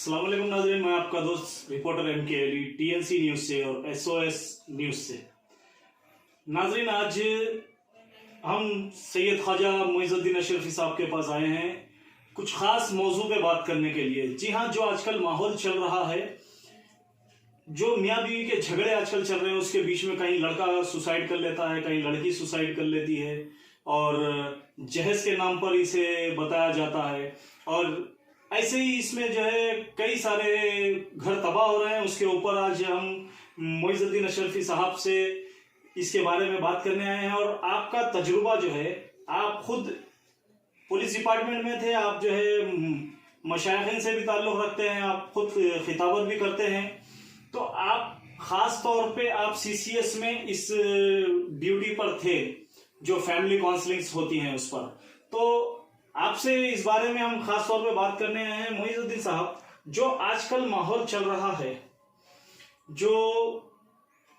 अस्सलाम वालेकुम नाज़रीन, मैं आपका दोस्त रिपोर्टर एम के अली टीएनसी न्यूज़ से और एसओएस न्यूज़ से। नाज़रीन, आज हम सैयद ख्वाजा मुइज़ुद्दीन अशरफी साहब के पास आए हैं कुछ ख़ास मौजू पे बात करने के लिए। जी हाँ, जो आजकल माहौल चल रहा है, जो मियाँ बीवी के झगड़े आजकल चल रहे हैं, उसके बीच में कहीं लड़का सुसाइड कर लेता है, कहीं लड़की सुसाइड कर लेती है और जहेज के नाम पर इसे बताया जाता है। और ऐसे ही इसमें जो है कई सारे घर तबाह हो रहे हैं। उसके ऊपर आज हम मुइज़ुद्दीन अशरफी साहब से इसके बारे में बात करने आए हैं। और आपका तजुर्बा जो है, आप खुद पुलिस डिपार्टमेंट में थे, आप जो है मशाइखिन से भी ताल्लुक़ रखते हैं, आप खुद खिताबत भी करते हैं, तो आप ख़ास तौर पे आप सीसीएस में इस ड्यूटी पर थे जो फैमिली काउंसलिंग्स होती हैं उस पर। तो आपसे इस बारे में हम खास तौर पे बात करने आए हैं। मुइज़ुद्दीन साहब, जो आजकल माहौल चल रहा है, जो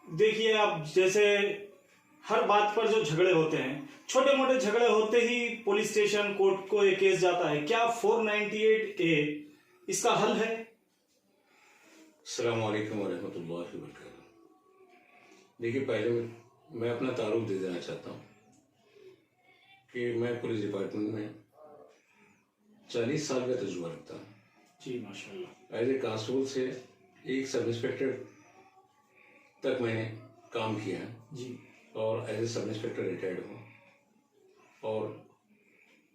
देखिए आप, जैसे हर बात पर जो झगड़े होते हैं, छोटे मोटे झगड़े होते ही पुलिस स्टेशन कोर्ट को एक केस जाता है, क्या 498A इसका हल है? अस्सलाम वालेकुम वरहमतुल्लाहि वबरकातुहू। देखिए, पहले मैं अपना तारुफ दे देना चाहता हूँ कि मैं पुलिस डिपार्टमेंट में 40 साल का तजुर्बा रखता हूँ। जी माशाल्लाह। एज ए कांस्टेबल से एक सब इंस्पेक्टर तक मैंने काम किया है जी। और as a sub inspector retired हूँ। और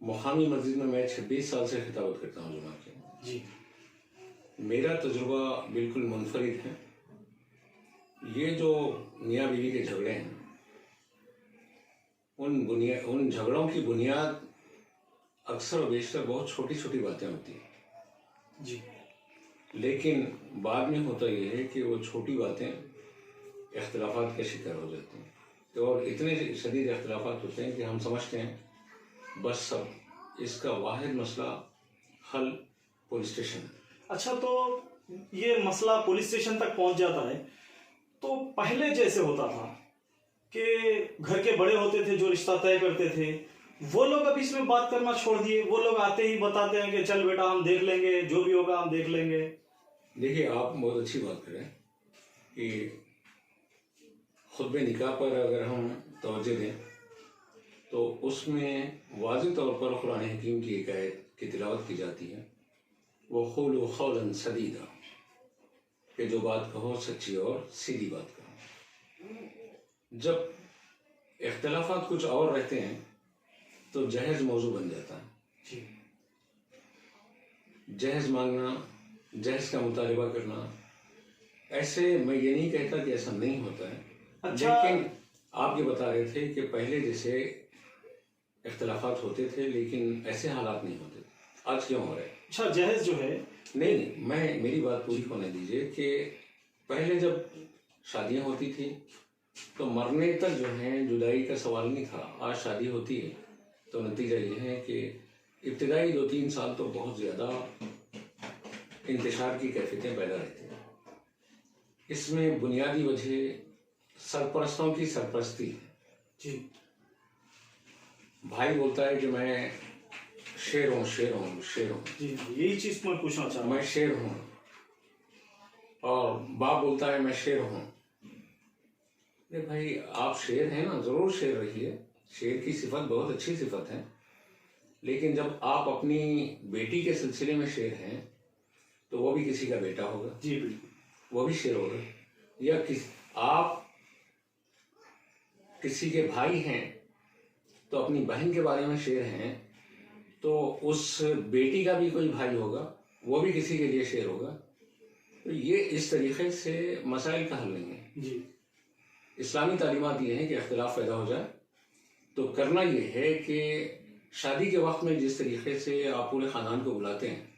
मुकामी मस्जिद में मैं 26 साल से खिताबत करता हूँ जुमा के। जी। मेरा तजुर्बा बिल्कुल मुनफरिद है। ये जो मियाँ बीवी के झगड़े हैं, उन झगड़ों की बुनियाद अक्सर और बेशतर बहुत छोटी छोटी बातें होती हैं जी। लेकिन बाद में होता यह है कि वो छोटी बातें इख्तिलाफात का शिकार हो जाती हैं। तो और इतने शदीद इख्तिलाफात होते हैं कि हम समझते हैं बस सब इसका वाहिद मसला हल पुलिस स्टेशन है। अच्छा, तो ये मसला पुलिस स्टेशन तक पहुंच जाता है, तो पहले जैसे होता था कि घर के बड़े होते थे जो रिश्ता तय करते थे, वो लोग अब इसमें बात करना छोड़ दिए। वो लोग आते ही बताते हैं कि चल बेटा हम देख लेंगे, जो भी होगा हम देख लेंगे। देखिए, आप बहुत अच्छी बात करें कि खुतबे निकाह पर अगर हम तवज्जो दें तो उसमें वाज़ेह तौर पर कुरान हकीम की एक आयत की तिलावत की जाती है, वो क़ूलू क़ौलन सदीदा, कि जो बात कहो सच्ची और सीधी बात कहो। जब इख्तिलाफात कुछ और रहते हैं तो जहेज मौजू बन जाता है। जहेज मांगना, जहेज का मुतालिबा करना, ऐसे मैं ये नहीं कहता कि ऐसा नहीं होता है। अच्छा। लेकिन आप ये बता रहे थे कि पहले जैसे इख्तिलाफात होते थे लेकिन ऐसे हालात नहीं होते, आज क्यों हो रहे हैं? अच्छा, जहेज जो है, नहीं, मेरी बात पूरी होने दीजिए कि पहले जब शादियां होती थी तो मरने तक जो है जुदाई का सवाल नहीं था। आज शादी होती है तो नतीजा ये है कि इब्तिदाई 2-3 साल तो बहुत ज़्यादा इंतशार की कैफियतें पैदा रहती हैं। इसमें बुनियादी वजह सरपरस्तों की सरपरस्ती है। जी। भाई बोलता है कि मैं शेर हूँ, शेर हूँ, शेर हूँ। जी, यही चीज़ मैं पूछना चाह रहा हूँ। मैं शेर हूँ। और बाप बोलता है मैं शेर हूँ। अरे भाई, आप शेर हैं ना, ज़रूर शेर रहिए, शेर की सिफत बहुत अच्छी सिफत है, लेकिन जब आप अपनी बेटी के सिलसिले में शेर हैं तो वो भी किसी का बेटा होगा। जी बिल्कुल, वो भी शेर होगा। या आप किसी के भाई हैं तो अपनी बहन के बारे में शेर हैं तो उस बेटी का भी कोई भाई होगा, वो भी किसी के लिए शेर होगा। तो ये इस तरीके से मसाइल का हल नहीं है। जी। इस्लामी तालीमात ये हैं कि इख्तिलाफ पैदा हो जाए तो करना ये है कि शादी के वक्त में जिस तरीके से आप पूरे ख़ानदान को बुलाते हैं,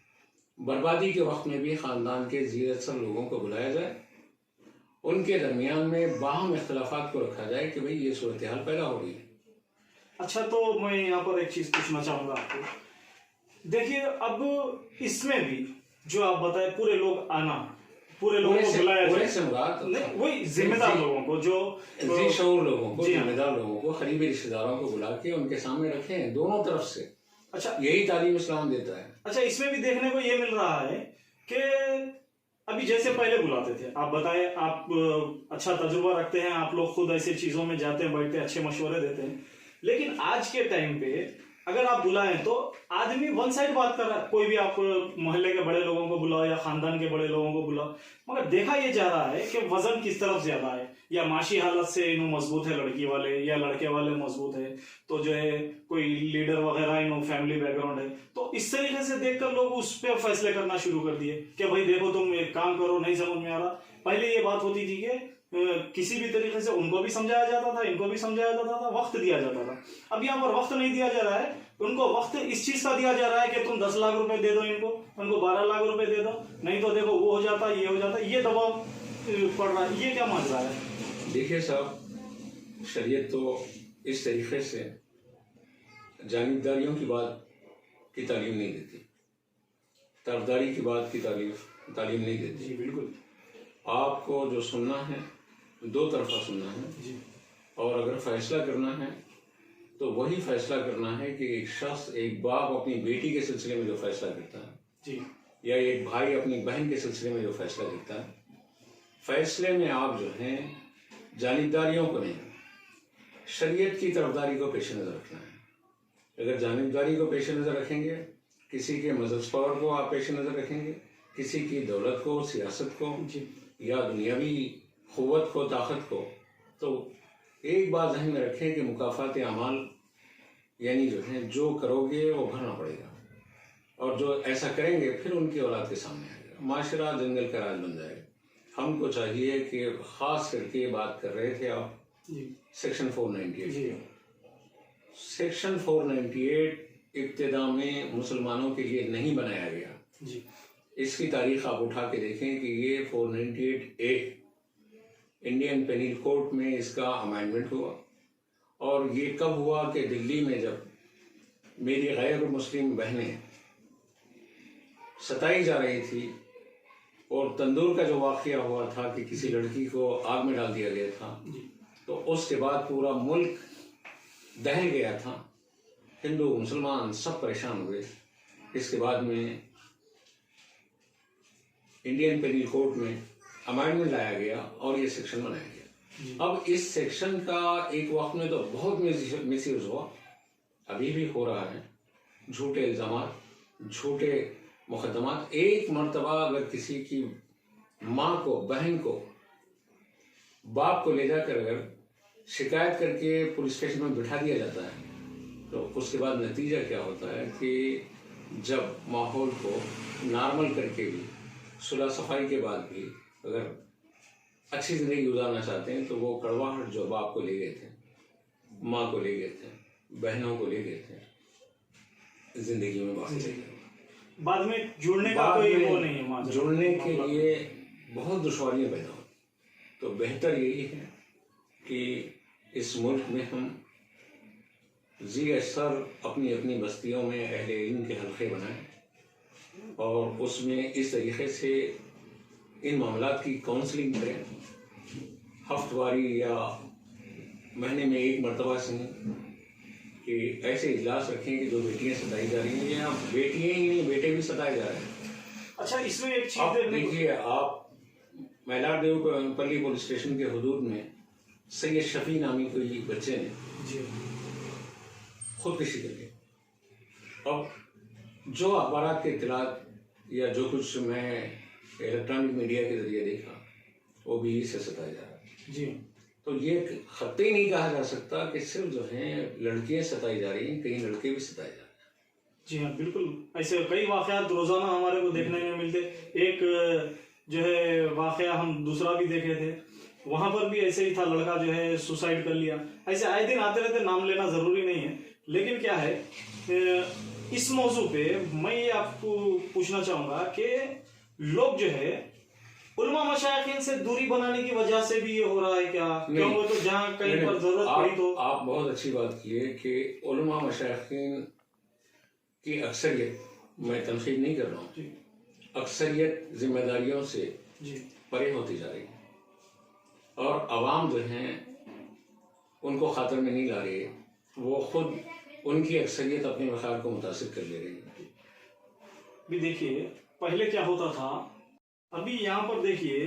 बर्बादी के वक्त में भी ख़ानदान के ज़ीरतसर लोगों को बुलाया जाए, उनके दरमियान में बाहम इख्तिलाफात को रखा जाए कि भाई ये सूरत हाल पैदा हो रही है। अच्छा, तो मैं यहाँ पर एक चीज़ पूछना चाहूँगा आपको। देखिए, अब इसमें भी जो आप बताए, पूरे लोग आना, पूरे लोगों को बुलाया जाए, नहीं वही जिम्मेदार लोगों को, जो शऊर लोगों को, जिम्मेदार लोगों को, करीबी रिश्तेदारों को बुला के उनके सामने रखें दोनों तरफ से। अच्छा, यही तालीम इस्लाम देता है। अच्छा, इसमें भी देखने को ये मिल रहा है कि अभी जैसे पहले बुलाते थे, आप बताए, आप अच्छा तजुर्बा रखते हैं, आप लोग खुद ऐसे चीजों में जाते हैं, बैठते हैं, अच्छे मशवरे देते हैं, लेकिन आज के टाइम पे अगर आप बुलाएं तो आदमी वन साइड बात कर रहा है। कोई भी आप मोहल्ले के बड़े लोगों को बुलाओ या खानदान के बड़े लोगों को बुलाओ, मगर देखा ये जा रहा है कि वजन किस तरफ ज्यादा है, या माशी हालत से इन्हों मजबूत है लड़की वाले या लड़के वाले मजबूत है, तो जो है कोई लीडर वगैरह इन्हों फैमिली बैकग्राउंड है, तो इस तरीके से देखकर लोग उस पर फैसले करना शुरू कर दिए कि भाई देखो तुम एक काम करो, नहीं समझ में आ रहा। पहले ये बात होती थी कि किसी भी तरीके से उनको भी समझाया जाता था, इनको भी समझाया जाता था, वक्त दिया जाता था। अब यहाँ पर वक्त नहीं दिया जा रहा है, उनको वक्त इस चीज का दिया जा रहा है कि तुम 10 लाख रुपए दे दो इनको, उनको 12 लाख रुपए दे दो, नहीं तो देखो वो हो जाता, ये हो जाता, ये दबाव पड़ रहा है। ये क्या मान रहा है? देखिए साहब, शरीयत तो इस तरीके से जानिबदारियों की बात की तालीम नहीं देती, तरफदारी की बात की तालीम नहीं देती। जी बिल्कुल। आपको जो सुनना है दो तरफा सुनना है जी। और अगर फैसला करना है तो वही फैसला करना है कि एक शख्स, एक बाप अपनी बेटी के सिलसिले में जो फैसला करता है जी, या एक भाई अपनी बहन के सिलसिले में जो फैसला करता है, फैसले में आप जो हैं जानिबदारियों को नहीं, शरीयत की तरफदारी को पेश नज़र रखना है। अगर जानिबदारी को पेश नज़र रखेंगे, किसी के मजहब पावर को आप पेश नज़र रखेंगे, किसी की दौलत को, सियासत को जी, या दुनियावी क़ुव्वत को, ताकत को, तो एक बात ज़हन में रखें कि मुकाफ़ात अमाल यानी जो है जो करोगे वो भरना पड़ेगा, और जो ऐसा करेंगे फिर उनकी औलाद के सामने आएगा। माशरा जंगल का राज बन जाएगा। हमको चाहिए कि ख़ास करके बात कर रहे थे आप सेक्शन 498 जी, सेक्शन 498 इब्तिदा में मुसलमानों के लिए नहीं बनाया गया। जी, इसकी तारीख आप उठा के देखें कि ये 498A इंडियन पेनल कोड में इसका अमेंडमेंट हुआ, और ये कब हुआ कि दिल्ली में जब मेरी गैर मुस्लिम बहनें सताई जा रही थी और तंदूर का जो वाक़या हुआ था कि किसी लड़की को आग में डाल दिया गया था, तो उसके बाद पूरा मुल्क दहल गया था, हिंदू मुसलमान सब परेशान हुए। इसके बाद में इंडियन पेनल कोड में अमेंडमेंट लाया गया और ये सेक्शन बनाया गया। अब इस सेक्शन का एक वक्त में तो बहुत मिसयूज हुआ, अभी भी हो रहा है। झूठे इल्ज़ामात, झूठे मुकदमात। एक मर्तबा अगर किसी की माँ को, बहन को, बाप को ले जाकर अगर शिकायत करके पुलिस स्टेशन में बिठा दिया जाता है, तो उसके बाद नतीजा क्या होता है कि जब माहौल को नॉर्मल करके भी, सुलह सफाई के बाद भी अगर अच्छी ज़िंदगी गुजारना चाहते हैं, तो वो कड़वाहट जो बाप को ले गए थे, माँ को ले गए थे, बहनों को ले गए थे, ज़िंदगी में वापस ले गए। बाद में जुड़ने का कोई वो नहीं है, जुड़ने के लिए बहुत दुश्वारियाँ पैदा होती। तो बेहतर यही है कि इस मुल्क में हम जी असर अपनी अपनी बस्तियों में अहले इल्म के हल्के बनाएं और उसमें इस तरीके से इन मामलात की काउंसलिंग करें, हफ्तवारी या महीने में एक मरतबा से, कि ऐसे इजलास रखें कि जो बेटियां सताई जा रही हैं, या बेटियां ही नहीं बेटे भी सताए जा रहे हैं। अच्छा, इसमें एक चीज देखिए, आप मैलारदेवपल्ली पुलिस स्टेशन के हुदूद में सैयद शफी नामी कोई बच्चे ने खुदकुशी कर ली। अब जो अखबारात के इत्तलात या जो कुछ मैं इलेक्ट्रॉनिक मीडिया के जरिए देखा, वो भी इससे सताया जा रहा है। जी, तो ये खत्ते नहीं कहा जा सकता कि सिर्फ जो है लड़कियां सताई जा रही हैं, कई लड़के भी सताए जा रहे हैं। जी हाँ, बिल्कुल। ऐसे कई वाकयात रोजाना हमारे को देखने में मिलते। एक जो है वाकया हम दूसरा भी देखे थे, वहां पर भी ऐसे ही था, लड़का जो है सुसाइड कर लिया। ऐसे आए दिन आते रहते, नाम लेना जरूरी नहीं है, लेकिन क्या है, इस मौजू पे मैं ये आपको पूछना चाहूंगा कि लोग जो है उलमा मशाइखिन से दूरी बनाने की वजह से भी ये हो रहा है क्या? क्योंकि तो जहाँ कहीं पर जरूरत पड़ी तो आप बहुत अच्छी बात की है कि उलमा मशाइखिन की अक्सरियत, मैं तनकीद नहीं कर रहा हूँ, अक्सरियत जिम्मेदारियों से परे होती जा रही है और अवाम जो हैं उनको खातर में नहीं ला रही है, वो खुद उनकी अक्सरियत अपने वक़ार को मुतासिर कर ले रही है। भी देखिए, पहले क्या होता था, अभी यहाँ पर देखिए,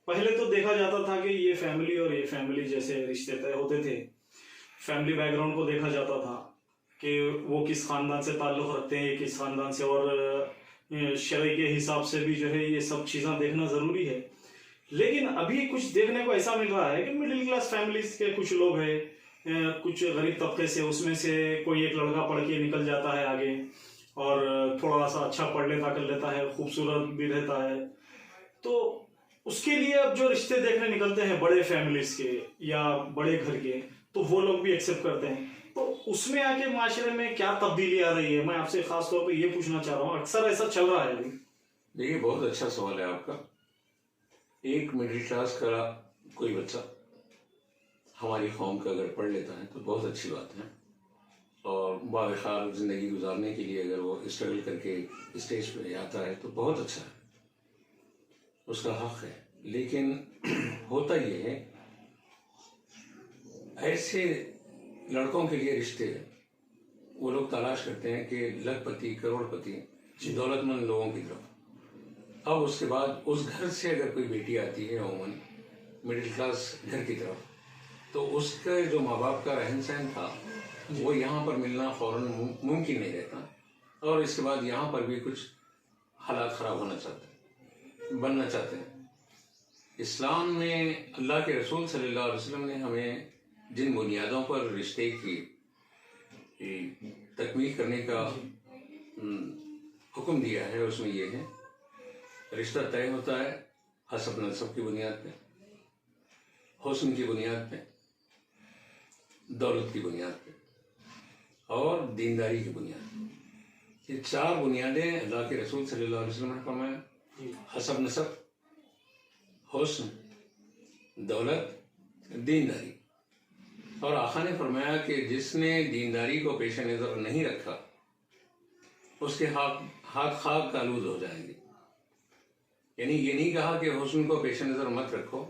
पहले तो देखा जाता था कि ये फैमिली और ये फैमिली जैसे रिश्ते तय होते थे। फैमिली बैकग्राउंड को देखा जाता था कि वो किस खानदान से ताल्लुक़ रखते हैं, किस खानदान से, और शरई के हिसाब से भी जो है ये सब चीज़ें देखना ज़रूरी है। लेकिन अभी कुछ देखने को ऐसा मिल रहा है कि मिडिल क्लास फैमिलीज के कुछ लोग हैं, कुछ गरीब तबके से, उसमें से कोई एक लड़का पढ़ के निकल जाता है आगे और थोड़ा सा अच्छा पढ़ लेता कर लेता है, खूबसूरत भी रहता है, तो उसके लिए अब जो रिश्ते देखने निकलते हैं बड़े फैमिलीज के या बड़े घर के, तो वो लोग भी एक्सेप्ट करते हैं। तो उसमें आके माशरे में क्या तब्दीली आ रही है, मैं आपसे खास तौर पे ये पूछना चाह रहा हूँ। अक्सर ऐसा चल रहा है अभी। देखिए, बहुत अच्छा सवाल है आपका। एक मिडिल क्लास का कोई बच्चा हमारी कौम का अगर पढ़ लेता है तो बहुत अच्छी बात है, और बावखार ज़िंदगी गुजारने के लिए अगर वो स्ट्रगल करके स्टेज पे आता है तो बहुत अच्छा है, उसका हक है। लेकिन होता ये है, ऐसे लड़कों के लिए रिश्ते वो लोग तलाश करते हैं कि लखपति करोड़पति दौलतमंद लोगों की तरफ। अब उसके बाद उस घर से अगर कोई बेटी आती है अमूमन मिडिल क्लास घर की तरफ, तो उसके जो माँ बाप का रहन सहन था वो यहाँ पर मिलना फौरन मुमकिन नहीं रहता, और इसके बाद यहाँ पर भी कुछ हालात ख़राब होना चाहते हैं, बनना चाहते हैं। इस्लाम में अल्लाह के रसूल सल्लल्लाहु अलैहि वसल्लम ने हमें जिन बुनियादों पर रिश्ते की तकमील करने का हुक्म दिया है, उसमें यह है, रिश्ता तय होता है हसब नसब की बुनियाद पे, हुस्न की बुनियाद पे, दौलत की बुनियाद पे और दीनदारी की बुनियाद पे। ये चार बुनियादें अल्लाह के रसूल सल्लल्लाहु अलैहि वसल्लम ने फरमाया, हसब नसब, हुस्न, दौलत, दीनदारी। और आका ने फरमाया कि जिसने दीनदारी को पेश नज़र नहीं रखा उसके हाथ खाक का आलूद हो जाएंगे। यानी ये नहीं कहा कि हुस्न को पेश नज़र मत रखो,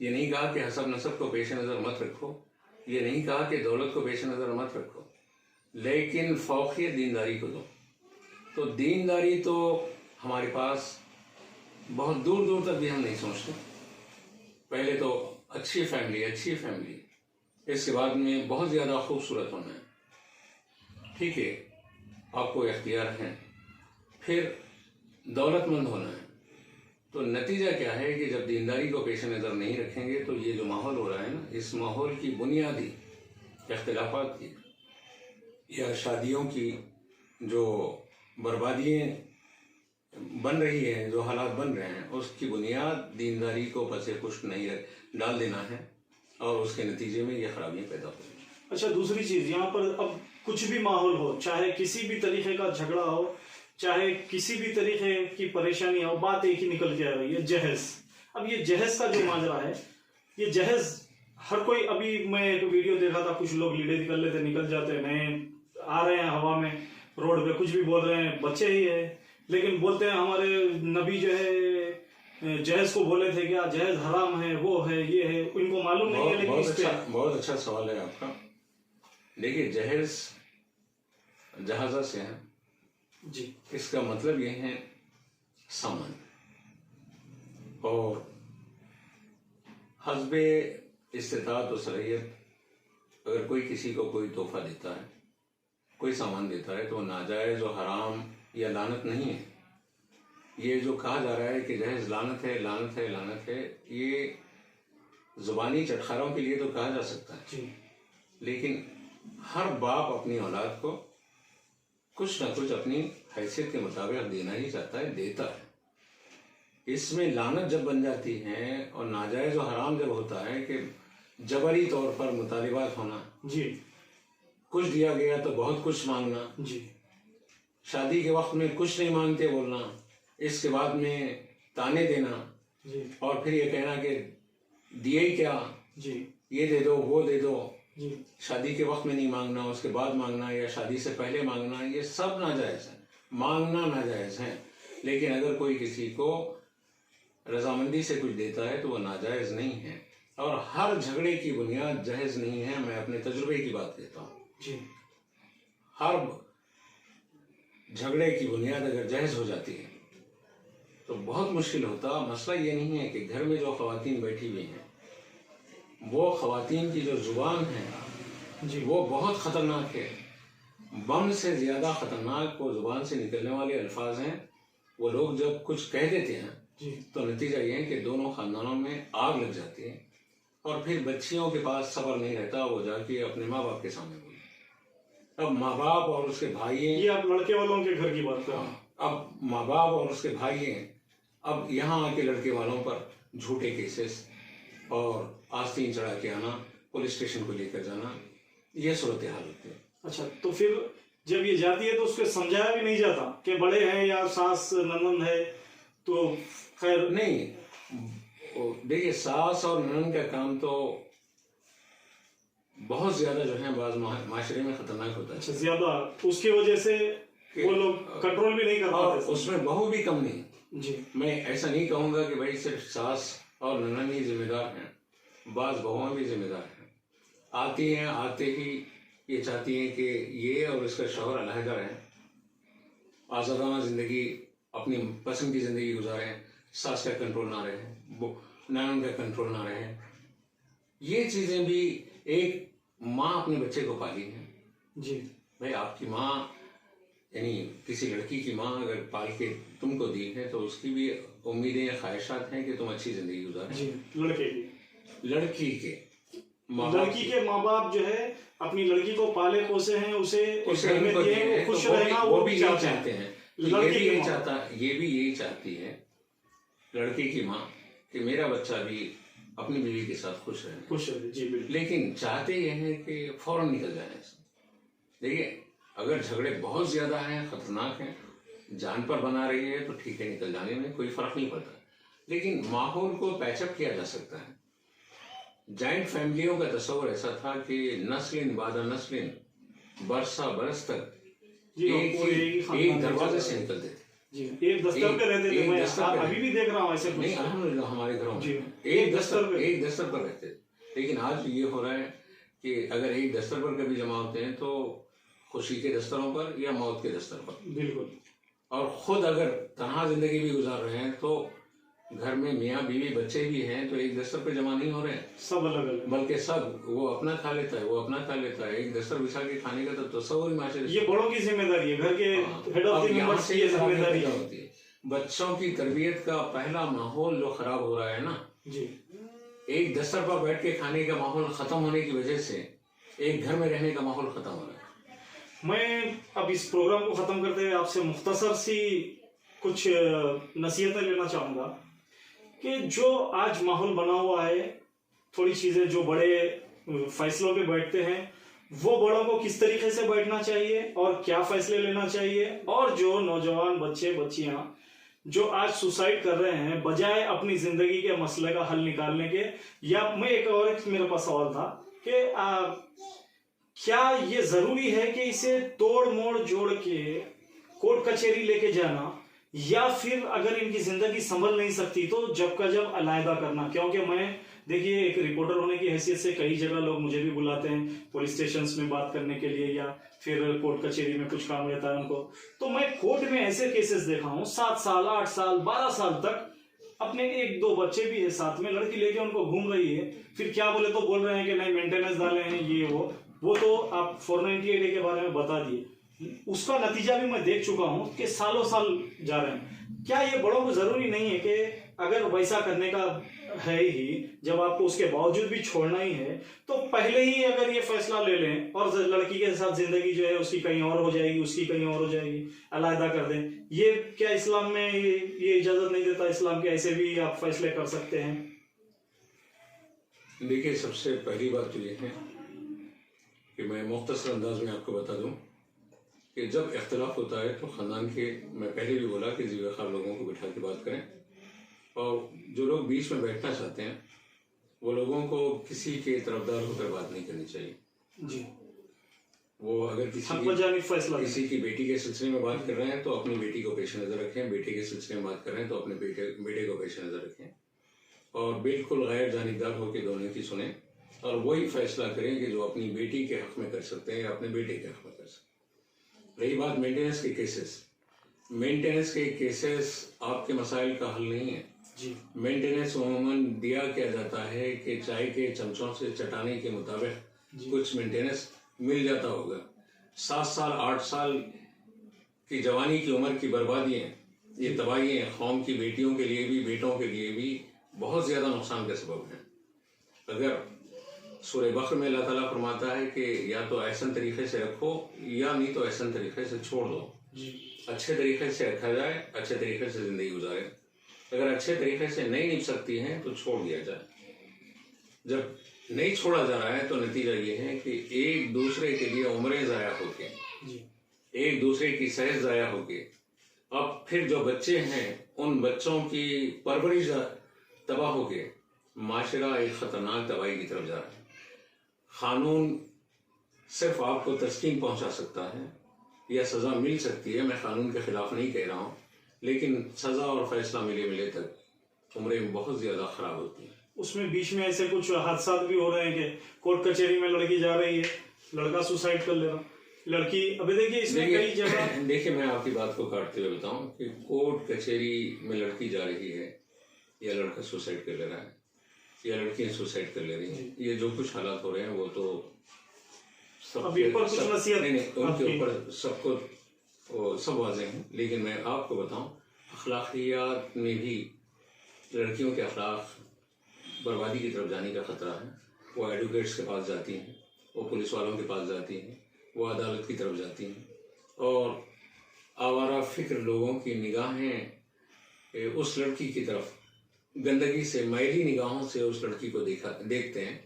ये नहीं कहा कि हसब नसब को पेश नज़र मत रखो, ये नहीं कहा कि दौलत को पेश नज़र मत रखो, लेकिन फौकियत दीनदारी को दो। तो दीनदारी तो हमारे पास बहुत दूर दूर तक भी हम नहीं सोचते। पहले तो अच्छी फैमिली, इसके बाद में बहुत ज़्यादा खूबसूरत होना है, ठीक है, आपको इख्तियार है, फिर दौलतमंद होना है। तो नतीजा क्या है कि जब दीनदारी को पेश नज़र नहीं रखेंगे तो ये जो माहौल हो रहा है ना, इस माहौल की बुनियादी इख्तिलाफात की या शादियों की जो बर्बादियाँ बन रही है, जो हालात बन रहे हैं, उसकी बुनियाद दीनदारी को पसे पुष्ट नहीं डाल देना है, और उसके नतीजे में ये खराबियाँ पैदा होंगी। अच्छा, दूसरी चीज़, यहाँ पर अब कुछ भी माहौल हो, चाहे किसी भी तरीके का झगड़ा हो, चाहे किसी भी तरीके की परेशानी हो, बात एक ही निकल के आ रही है, जहेज। अब ये जहेज का जो माजरा है, ये जहेज हर कोई, अभी मैं एक वीडियो देखा था, कुछ लोग लीडे निकल लेते, निकल जाते, नए आ रहे हैं हवा में, रोड पे कुछ भी बोल रहे हैं, बच्चे ही है, लेकिन बोलते हैं हमारे नबी जो है जहेज को बोले थे, क्या जहेज हराम है, वो है, ये है, उनको मालूम नहीं है। लेकिन बहुत अच्छा सवाल है आपका। देखिए, जहेज जहाजा से है जी, इसका मतलब ये है सामान, और हस्बे इस्तिताअत व सलाहियत अगर कोई किसी को कोई तोहफा देता है, कोई सामान देता है, तो नाजायज़ और हराम या लानत नहीं है। ये जो कहा जा रहा है कि जहेज लानत है, लानत है, लानत है, ये ज़ुबानी चटखारों के लिए तो कहा जा सकता है जी, लेकिन हर बाप अपनी औलाद को कुछ ना कुछ अपनी हैसियत के मुताबिक देना ही चाहता है, देता है। इसमें लानत जब बन जाती है और नाजायज़ और हराम जब होता है कि जबरी तौर पर मुतालिबात होना, जी, कुछ दिया गया तो बहुत कुछ मांगना, जी, शादी के वक्त में कुछ नहीं मांगते बोलना, इसके बाद में ताने देना, जी, और फिर ये कहना कि दिए ही क्या, जी, ये दे दो, वो दे दो, जी, शादी के वक्त में नहीं मांगना, उसके बाद मांगना या शादी से पहले मांगना, ये सब नाजायज़ है, मांगना नाजायज़ है। लेकिन अगर कोई किसी को रजामंदी से कुछ देता है तो वो नाजायज़ नहीं है, और हर झगड़े की बुनियाद जहेज नहीं है। मैं अपने तजुर्बे की बात कहता हूँ। जी, हर झगड़े की बुनियाद अगर जायज़ हो जाती है तो बहुत मुश्किल होता। मसला ये नहीं है कि घर में जो ख़वातीन बैठी हुई हैं वो ख़वातीन की जो ज़ुबान है जी वो बहुत ख़तरनाक है। बम से ज़्यादा ख़तरनाक वो ज़ुबान से निकलने वाले अल्फाज हैं। वो लोग जब कुछ कह देते हैं जी तो नतीजा ये है कि दोनों ख़ानदानों में आग लग जाती है और फिर बच्चियों के पास सब्र नहीं रहता, वो जाके अपने माँ बाप के सामने बोले। अब माँ बाप और उसके भाई हैं, ये आप लड़के वालों के घर की बात कर रहे हैं। अब माँ बाप और उसके भाई हैं, अब यहाँ आके लड़के वालों पर झूठे केसेस और आस्तीन चढ़ा के आना, पुलिस स्टेशन को लेकर जाना, ये सूरत हाल होती है। अच्छा, तो फिर जब ये जाती है तो उसको समझाया भी नहीं जाता कि बड़े हैं या सास ननद है, तो खैर नहीं, देखिए सास और ननद का काम तो बहुत ज्यादा जो है बाज माशरे में खतरनाक होता है। अच्छा, ज्यादा उसकी वजह से वो लोग कंट्रोल भी नहीं कर और पाते। उसमें बहू भी कम नहीं। जी मैं ऐसा नहीं कहूंगा कि भाई सिर्फ सास और ननद ही जिम्मेदार हैं, बाज बहुएं भी जिम्मेदार हैं। आती हैं, आते ही ये चाहती हैं कि ये और इसका शौहर अलहदा रहें, आज़ादाना जिंदगी अपनी पसंद की जिंदगी गुजारें, सास का कंट्रोल ना रहे, ननद का कंट्रोल ना रहे। ये चीजें भी एक माँ अपने बच्चे को पाली है। जी भाई आपकी माँ यानी किसी लड़की की माँ अगर पाल के तुमको दी है तो उसकी भी उम्मीदें या ख्वाहिशात हैं कि तुम अच्छी जिंदगी गुजारें। जी, लड़की के माँ बाप जो है अपनी लड़की को पाले पोसे हैं, उसे घर में दिए हैं, खुश तो रहना वो भी यही चाहते हैं। ये भी यही चाहती है लड़की की माँ कि मेरा बच्चा भी अपनी बीवी के साथ खुश रहे। जी बिल्कुल। लेकिन चाहते ये हैं कि फौरन निकल जाए। देखिए, अगर झगड़े बहुत ज्यादा हैं, खतरनाक हैं, जान पर बना रही है तो ठीक है, निकल जाने में कोई फर्क नहीं पड़ता। लेकिन माहौल को पैचअप किया जा सकता है। जॉइंट फैमिलियों का तस्वर ऐसा था कि नस्लिन बाद नस्लिन बरसा बरस तक एक दरवाजे से निकलते थे। जी, एक दस्तर पे रहते थे। मैं अभी भी देख रहा हूँ ऐसे। नहीं, अल्हम्दुलिल्लाह हमारे घरों में एक दस्तर पर रहते थे। लेकिन आज ये हो रहा है कि अगर एक दस्तर पर कभी जमा होते हैं तो खुशी के दस्तरों पर या मौत के दस्तर पर। बिल्कुल। और खुद अगर तन्हा जिंदगी भी गुजार रहे हैं तो घर में मियाँ बीवी बच्चे भी हैं तो एक दस्तर पे जमा नहीं हो रहे हैं, सब अलग अलग, बल्कि सब वो अपना खा लेता है, वो अपना खा लेता है। एक दस्तर बिछा के खाने का तो तस्वर ही माशरे। ये बड़ों की जिम्मेदारी है, घर के हेड ऑफ द मेंबर्स की जिम्मेदारी होती है। बच्चों की तरबियत का पहला माहौल जो खराब हो रहा है ना जी, एक दस्तर पर बैठ के खाने का माहौल खत्म होने की वजह से एक घर में रहने का माहौल खत्म हो रहा है। मैं अब इस प्रोग्राम को खत्म करते हुए आपसे मुख्तसर सी कुछ नसीहतें लेना चाहूंगा कि जो आज माहौल बना हुआ है, थोड़ी चीजें जो बड़े फैसलों पे बैठते हैं वो बड़ों को किस तरीके से बैठना चाहिए और क्या फैसले लेना चाहिए, और जो नौजवान बच्चे बच्चियां जो आज सुसाइड कर रहे हैं बजाय अपनी जिंदगी के मसले का हल निकालने के। या मैं एक मेरे पास सवाल था कि क्या ये जरूरी है कि इसे तोड़ मोड़ जोड़ के कोर्ट कचहरी लेके जाना, या फिर अगर इनकी जिंदगी संभल नहीं सकती तो जब का जब अलहदा करना? क्योंकि मैं देखिए एक रिपोर्टर होने की हैसियत से कई जगह लोग मुझे भी बुलाते हैं पुलिस स्टेशंस में बात करने के लिए, या फिर कोर्ट कचहरी में कुछ काम रहता है उनको। तो मैं कोर्ट में ऐसे केसेस देखा हूँ 7 साल 8 साल 12 साल तक अपने 1-2 बच्चे भी है साथ में, लड़की लेके उनको घूम रही है, फिर क्या बोले तो बोल रहे हैं कि नहीं मेंटेनेंस डाले हैं ये वो तो आप 498A के बारे में बता दिए। उसका नतीजा भी मैं देख चुका हूं कि सालों साल जा रहे हैं। क्या ये बड़ों को जरूरी नहीं है कि अगर वैसा करने का है ही, जब आपको उसके बावजूद भी छोड़ना ही है तो पहले ही अगर ये फैसला ले लें और लड़की के साथ जिंदगी जो है उसकी कहीं और हो जाएगी, उसकी कहीं और हो जाएगी, अलहदा कर दें? ये क्या इस्लाम में ये इजाजत नहीं देता? इस्लाम के ऐसे भी आप फैसले कर सकते हैं? देखिए, सबसे पहली बात तो ये है कि मैं मुख्तसर अंदाज में आपको बता दूं कि जब इख्तिलाफ होता है तो ख़ानदान के, मैं पहले भी बोला कि ज़िम्मेदार लोगों को बिठा के बात करें, और जो लोग बीच में बैठना चाहते हैं वो लोगों को किसी के तरफदार होकर बात नहीं करनी चाहिए। जी, वो अगर किसी की बेटी के सिलसिले में बात कर रहे हैं तो अपनी बेटी को पेश नज़र रखें, बेटे के सिलसिले में बात कर रहे हैं तो अपने बेटे को पेश नज़र रखें, और बिल्कुल गैर जानिबदार होकर दोनों की सुने और वही फैसला करें कि जो अपनी बेटी के हक में कर सकते हैं या अपने बेटे के हक में कर सकते हैं। रही बात मेंटेनेंस के केसेस, मेंटेनेंस के केसेस आपके मसाइल का हल नहीं है जी। मेंटेनेंस अमूमन दिया क्या जाता है कि चाय के चमचों से चटाने के मुताबिक कुछ मेंटेनेंस मिल जाता होगा। 7 साल 8 साल की जवानी की उम्र की बर्बादियाँ, ये तबाहियाँ कौम की बेटियों के लिए भी बेटों के लिए भी बहुत ज़्यादा नुकसान का सबब है। अगर सूरह बकर में अल्लाह ताला फरमाता है कि या तो ऐसा तरीके से रखो या नहीं तो ऐसा तरीके से छोड़ दो। अच्छे तरीके से रखा जाए, अच्छे तरीके से ज़िंदगी गुजारे। अगर अच्छे तरीके से नहीं निभ सकती हैं तो छोड़ दिया जाए। जब नहीं छोड़ा जा रहा है तो नतीजा ये है कि एक दूसरे के लिए उम्रें ज़ाया होके, एक दूसरे की सेहत ज़ाया होके, अब फिर जो बच्चे हैं उन बच्चों की परवरिश तबाह होके माशरा एक ख़तरनाक तबाही की तरफ जा रहा है। क़ानून सिर्फ आपको तस्कीन पहुंचा सकता है या सज़ा मिल सकती है। मैं क़ानून के ख़िलाफ़ नहीं कह रहा हूँ, लेकिन सज़ा और फैसला मिले तक उम्रें बहुत ज़्यादा ख़राब होती हैं। उसमें बीच में ऐसे कुछ हादसा भी हो रहे हैं कि कोर्ट कचहरी में लड़की जा रही है, लड़का सुसाइड कर ले रहा, लड़की। अभी देखिए इसमें कई जगह देखिए मैं आपकी बात को काटते हुए बताऊं कि कोर्ट कचहरी में लड़की जा रही है या लड़का सुसाइड कर ले रहा है या लड़कियां सुसाइड कर ले रही हैं, ये जो कुछ हालात हो रहे हैं वो तो अभी पर कुछ नसीहत उनके ऊपर सबको सब वाज़ेह हैं। लेकिन मैं आपको बताऊं अखलाकियात में भी लड़कियों के अखलाक बर्बादी की तरफ जाने का ख़तरा है। वो एडवोकेट्स के पास जाती हैं, वो पुलिस वालों के पास जाती हैं, वो अदालत की तरफ जाती हैं और आवारा फिक्र लोगों की निगाहें उस लड़की की तरफ गंदगी से, मैली निगाहों से उस लड़की को देखते हैं,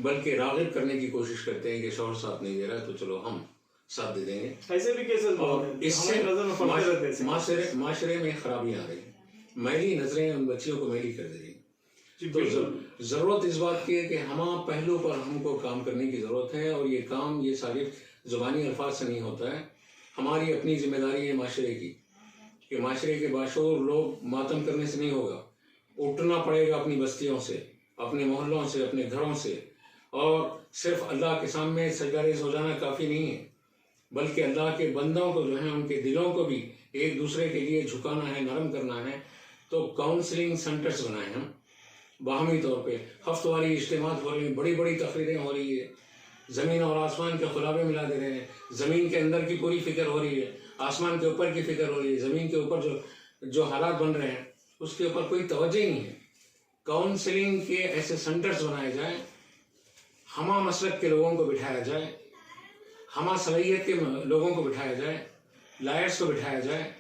बल्कि राग़िब करने की कोशिश करते हैं कि शौहर साथ नहीं दे रहा है तो चलो हम साथ दे देंगे। ऐसे भी केसेस बहुत हैं, इससे माशरे में खराबियाँ आ रही हैं। मैली नजरें उन बच्चियों को मैली कर दे रही हैं। तो ज़रूरत इस बात की है कि हम पहलू पर हमको काम करने की ज़रूरत है और ये काम ये सिर्फ ज़ुबानी अल्फाज से नहीं होता है। हमारी अपनी जिम्मेदारी है माशरे की कि माशरे के बाशूर लोग मातम करने से नहीं होगा, उठना पड़ेगा अपनी बस्तियों से, अपने मोहल्लों से, अपने घरों से। और सिर्फ अल्लाह के सामने सजदा-रेज़ हो जाना काफ़ी नहीं है, बल्कि अल्लाह के बंदों को जो है उनके दिलों को भी एक दूसरे के लिए झुकाना है, नरम करना है। तो काउंसलिंग सेंटर्स बनाए हम बाहमी तौर पे, हफ्तवारी इज्तिमात हो रही हैं, बड़ी बड़ी तकरीरें हो रही है, ज़मीन और आसमान के खुलाबे मिला दे रहे हैं। ज़मीन के अंदर की पूरी फिक्र हो रही है, आसमान के ऊपर की फिक्र हो रही है, ज़मीन के ऊपर जो हालात बन रहे हैं उसके ऊपर कोई तवज्जो ही नहीं है। काउंसलिंग के ऐसे सेंटर्स बनाए जाएं, हमा मसलक के लोगों को बिठाया जाए, हमा सलाहियत के लोगों को बिठाया जाए, लायर्स को बिठाया जाए,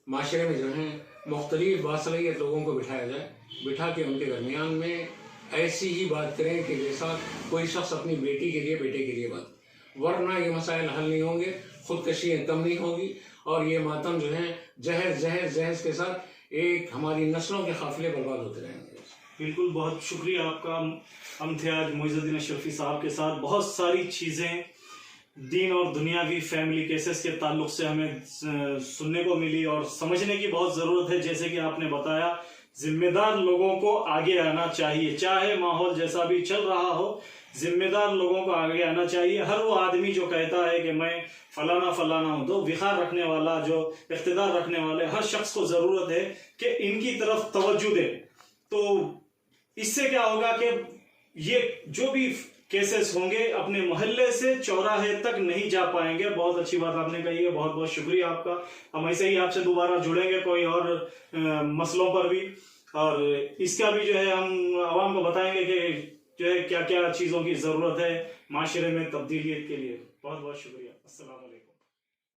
माशरे में जो हैं मुख्तलिफ बासलाहियत लोगों को बिठाया जाए, बिठा के उनके दरमियान में ऐसी ही बात करें कि जैसा कोई शख्स अपनी बेटी के लिए, बेटे के लिए बात, वरना ये मसाइल हल नहीं होंगे, खुदकशियाँ कम नहीं होगी और ये मातम जो है जहर के साथ एक हमारी नस्लों के काफिले बर्बाद होते रहेंगे। बिल्कुल, बहुत शुक्रिया आपका। हम थे आज मोइज़ुद्दीन अशरफी साहब के साथ। बहुत सारी चीज़ें दीन और दुनियावी फैमिली केसेस के ताल्लुक से हमें सुनने को मिली और समझने की बहुत ज़रूरत है। जैसे कि आपने बताया, जिम्मेदार लोगों को आगे आना चाहिए, चाहे माहौल जैसा भी चल रहा हो, जिम्मेदार लोगों को आगे आना चाहिए। हर वो आदमी जो कहता है कि मैं फलाना हूँ, तो विखार रखने वाला, जो इख्तिदार रखने वाले हर शख्स को ज़रूरत है कि इनकी तरफ तवज्जो दे। तो इससे क्या होगा कि ये जो भी केसेस होंगे अपने मोहल्ले से चौराहे तक नहीं जा पाएंगे। बहुत अच्छी बात आपने कही है, बहुत बहुत शुक्रिया आपका। हम ऐसे ही आपसे दोबारा जुड़ेंगे कोई और मसलों पर भी, और इसका भी जो है हम आवाम को बताएंगे कि जो है क्या क्या चीज़ों की ज़रूरत है माशरे में तब्दीलियत के लिए। बहुत बहुत शुक्रिया। अस्सलाम वालेकुम।